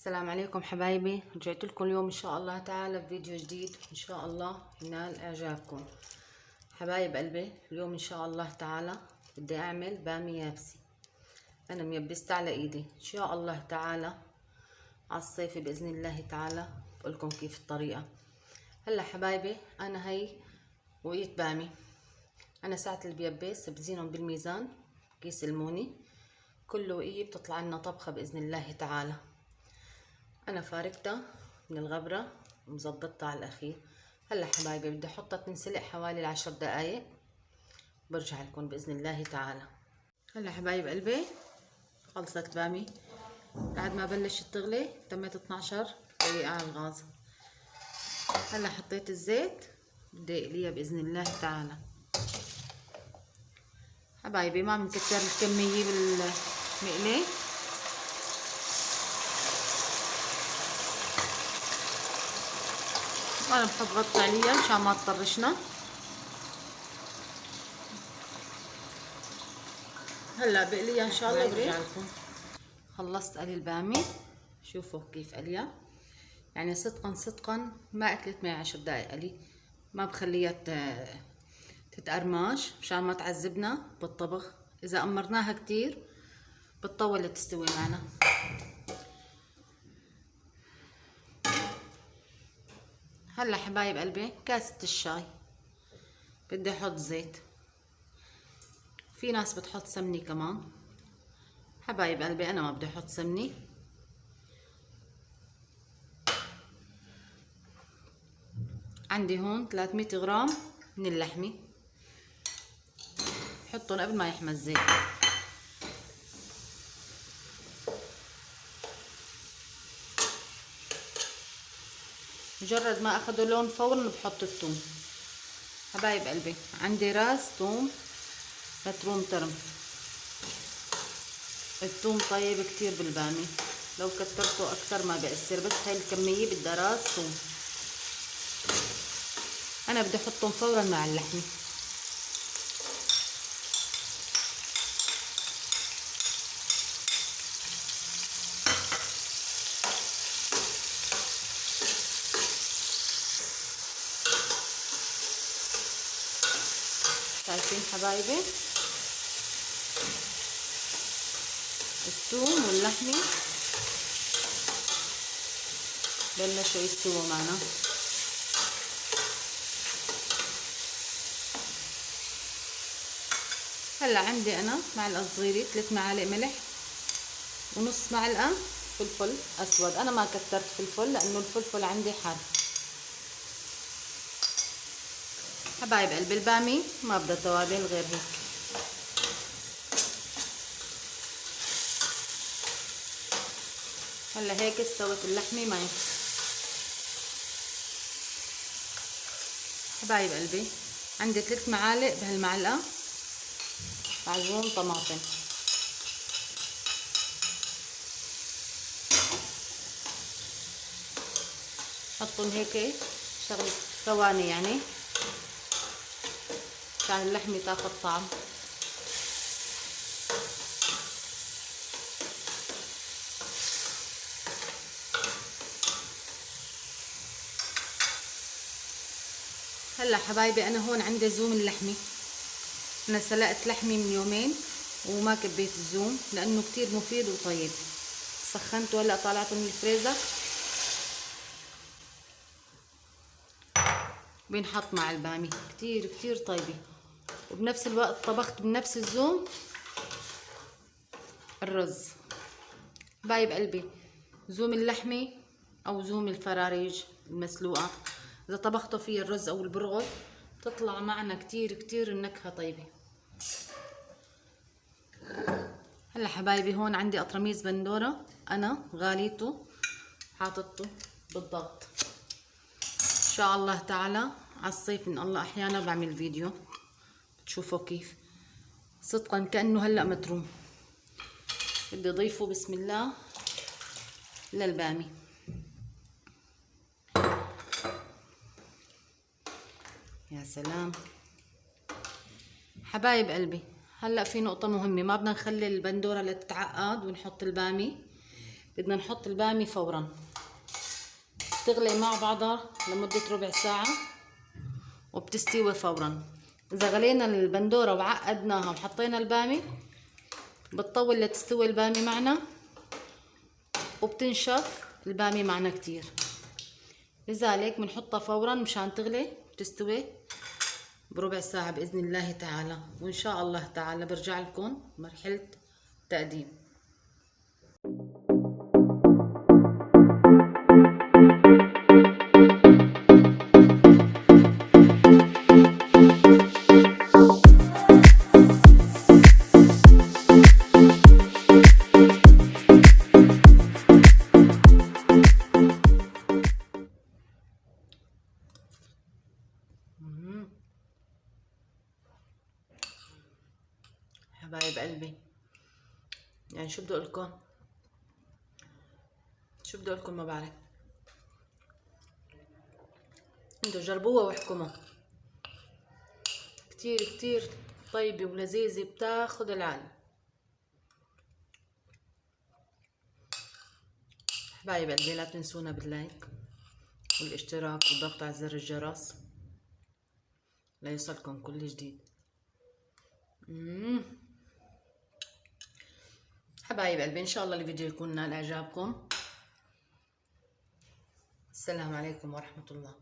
السلام عليكم حبايبي، رجعت لكم اليوم ان شاء الله تعالى بفيديو جديد ان شاء الله ينال اعجابكم. حبايب قلبي، اليوم ان شاء الله تعالى بدي اعمل بامي يابسه. انا ميبسته على ايدي ان شاء الله تعالى على الصيف باذن الله تعالى. بقولكم كيف الطريقه. هلا حبايبي، انا هي وقيت بامي. انا ساعه البيبس بزينهم بالميزان كيس الموني، كل وقيه بتطلع لنا طبخه باذن الله تعالى. انا فاركتها من الغبره ومظبطتها على الاخير. هلا حبايبي بدي احطها تنسلق حوالي 10 دقايق، برجع لكم باذن الله تعالى. هلا حبايب قلبي، خلصت بامي بعد ما بلشت تغلي، تمت 12 دقيقه على الغاز. هلا حطيت الزيت بدي اقليها باذن الله تعالى. حبايبي ما بنكتر الكميه بالمقلي، انا بحب غطي عليها مشان ما تطرشنا. هلا بقليها ان شاء الله برجع لكم. خلصت قلي البامي، شوفوا كيف قليها، يعني صدقا ما اكلت معي 10 دقايق قلي. ما بخليها تتقرمش مشان ما تعذبنا بالطبخ. اذا امرناها كتير بتطول تستوي معنا. هلا حبايب قلبي، كاسة الشاي بدي احط زيت، في ناس بتحط سمني كمان. حبايب قلبي انا ما بدي احط سمني. عندي هون 300 غرام من اللحمه، بحطهم قبل ما يحمى الزيت. مجرد ما اخذوا لون فورا بحط الثوم. حبايب قلبي عندي راس ثوم متروم ترم. الثوم طيب كتير بالبامي، لو كترته اكثر ما بيأثر، بس هاي الكمية بدها راس ثوم. انا بدي احطهم فورا مع اللحمة. شايفين حبايبي الثوم واللحمة بلشوا يستووا معنا. هلا عندي انا معلقة صغيرة 3 معالق ملح ونص معلقة فلفل اسود. انا ما كترت فلفل لانه الفلفل عندي حار. حبايب قلبي البامي ما بدها توابل غير هيك. هلا هيك استوت اللحمه معي. حبايب قلبي عندي 3 معالق بهالمعلقه معجون طماطم. حطهم هيك شغله ثواني يعني عشان اللحمه تاخذ طعم. هلا حبايبي انا هون عندي زوم اللحمه. انا سلقت لحمه من يومين وما كبيت الزوم لانه كتير مفيد وطيب. سخنته هلا طالعته من الفريزر، بينحط مع البامي. كتير طيبه، وبنفس الوقت طبخت بنفس الزوم الرز. حبايب قلبي زوم اللحمه او زوم الفراريج المسلوقه، اذا طبخته فيه الرز او البرغل تطلع معنا كتير النكهه طيبه. هلا حبايبي هون عندي قطرميز بندوره، انا غاليته حاطته بالضغط. ان شاء الله تعالى على الصيف ان الله احيانا بعمل فيديو بتشوفوا كيف صدقا كانه هلا متروم. بدي اضيفه بسم الله للبامي. يا سلام حبايب قلبي. هلا في نقطة مهمة، ما بدنا نخلي البندورة لتتعقد ونحط البامي بدنا نحط البامي فورا، تغلي مع بعضها لمدة ربع ساعة وبتستوي فورا. اذا غلينا البندورة وعقدناها وحطينا البامي بتطول لتستوي البامي معنا وبتنشف البامي معنا كتير، لذلك بنحطها فورا مشان تغلي وتستوي بربع ساعة بإذن الله تعالى. وإن شاء الله تعالى برجع لكم مرحلة تقديم. حبايب قلبي، يعني شو بدي اقولكم ما بعرف، انتوا جربوها واحكموا. كتير كتير طيبة ولذيذة بتاخد العقل. حبايب قلبي لا تنسونا باللايك والاشتراك والضغط على زر الجرس ليوصلكم كل جديد. حبايب قلبي ان شاء الله الفيديو يكون نال اعجابكم. السلام عليكم ورحمة الله.